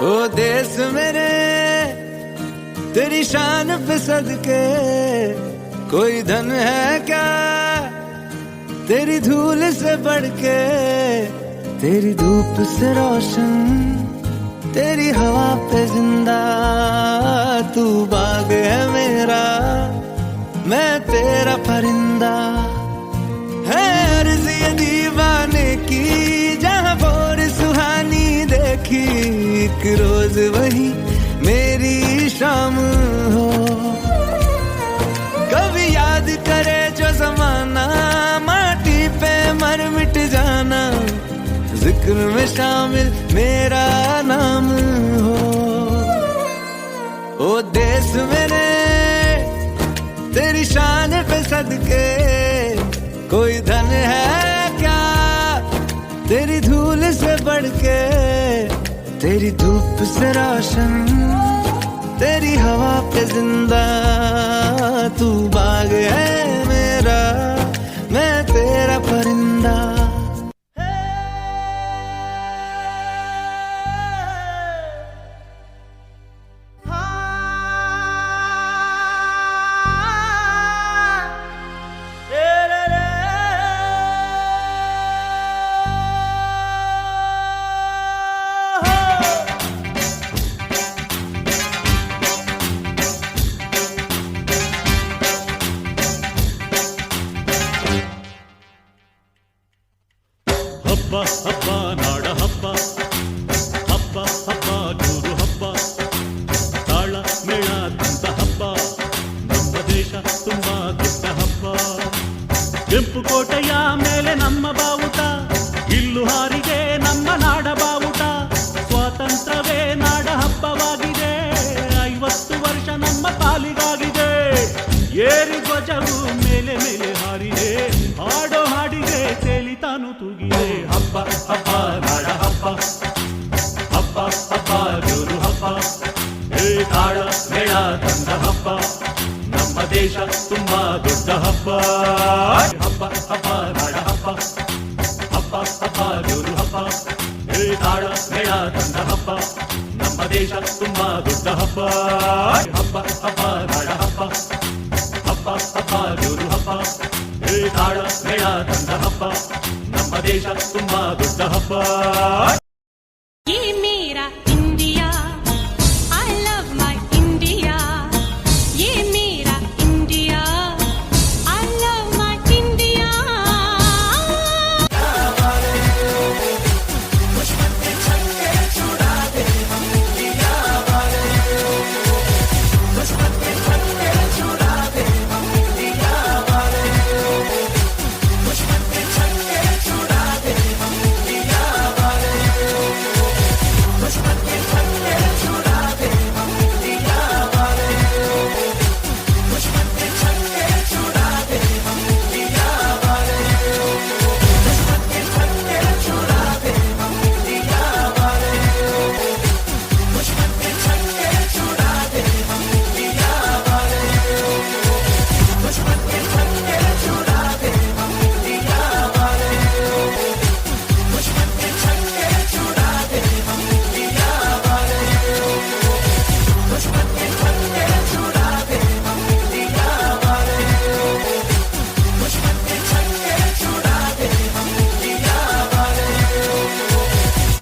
ओ देश मेरे तेरी शान पे सदके कोई धन है क्या तेरी धूल से बढ़ के, तेरी धूप से रोशन तेरी हवा पे जिंदा, तू बाग है मेरा मैं तेरा परिंदा। है अर्ज़ ये दीवाने की जहाँ भोर सुहानी देखी, एक रोज वही मेरी शाम हो। कभी याद करे जो जमाना माटी पे मर मिट जाना, जिक्र में शामिल मेरा नाम हो। ओ देश मेरे तेरी शान पे सदके कोई धन है क्या तेरी धूल से बढ़ के, तेरी धूप से रोशन तेरी हवा पे जिंदा, तू बाग है मेरा मैं तेरा परिंदा। ಹಬ್ಬ ಹಬ್ಬ ನಾಡ ಹಬ್ಬ ಹಬ್ಬ ಹಬ್ಬ ಜೋರು ಹಬ್ಬ, ತಾಳ ಮೇಳ ತಂದ ಹಬ್ಬ, ನಮ್ಮ ದೇಶ ತುಂಬಾ ದೊಡ್ಡ ಹಬ್ಬ. ಕೆಂಪು ಕೋಟೆಯ ಮೇಲೆ ನಮ್ಮ ಬಾವುಟ, ಇಲ್ಲು ಹಾರಿಗೆ ನಮ್ಮ ನಾಡ ಬಾವುಟ, ಸ್ವಾತಂತ್ರ್ಯವೇ ನಾಡ ಹಬ್ಬವಾಗಿದೆ, 50 ವರ್ಷ ನಮ್ಮ ಪಾಲಿಗಾಗಿದೆ. ಏರಿ ಧ್ವಜವು ಮೇಲೆ ಮೇಲೆ ಹಾರಿದೆ, ಹಾಡೋ ಹಾಡಿಗೆ ತೇಲಿ ತಾನು ತೂಗಿದೆ. ಹಬ್ಬ ಹಬ್ಬ ನಾಡ ಹಬ್ಬ ಹಬ್ಬ ಹಬ್ಬ ಜೋರು ಹಬ್ಬ, ಏ ತಾಳ ಮೇಳ ತಂದ ಹಬ್ಬ, ನಮ್ಮ ದೇಶ ತುಂಬಾ ದೊಡ್ಡ ಹಬ್ಬ. ಹಬ್ಬ ಹಬ್ಬ ನಾಡ ಹಬ್ಬ ಹಬ್ಬ ಹಬ್ಬ ಜೋರು ಹಬ್ಬ, ಏ ತಾಳ ಮೇಳ ತಂದ ಹಬ್ಬ, ನಮ್ಮ ದೇಶ ತುಂಬಾ ದೊಡ್ಡ ಹಬ್ಬ. ಹಬ್ಬ ಹಬ್ಬ ನಾಡ ಹಬ್ಬ ಹಬ್ಬ ಹಬ್ಬ ಜೋರು ಹಬ್ಬ, ಏ ತಾಳ ಮೇಳ ತಂದ ಹಬ್ಬ, ನಮ್ಮ ದೇಶ ತುಂಬಾ ದೊಡ್ಡ ಹಬ್ಬ.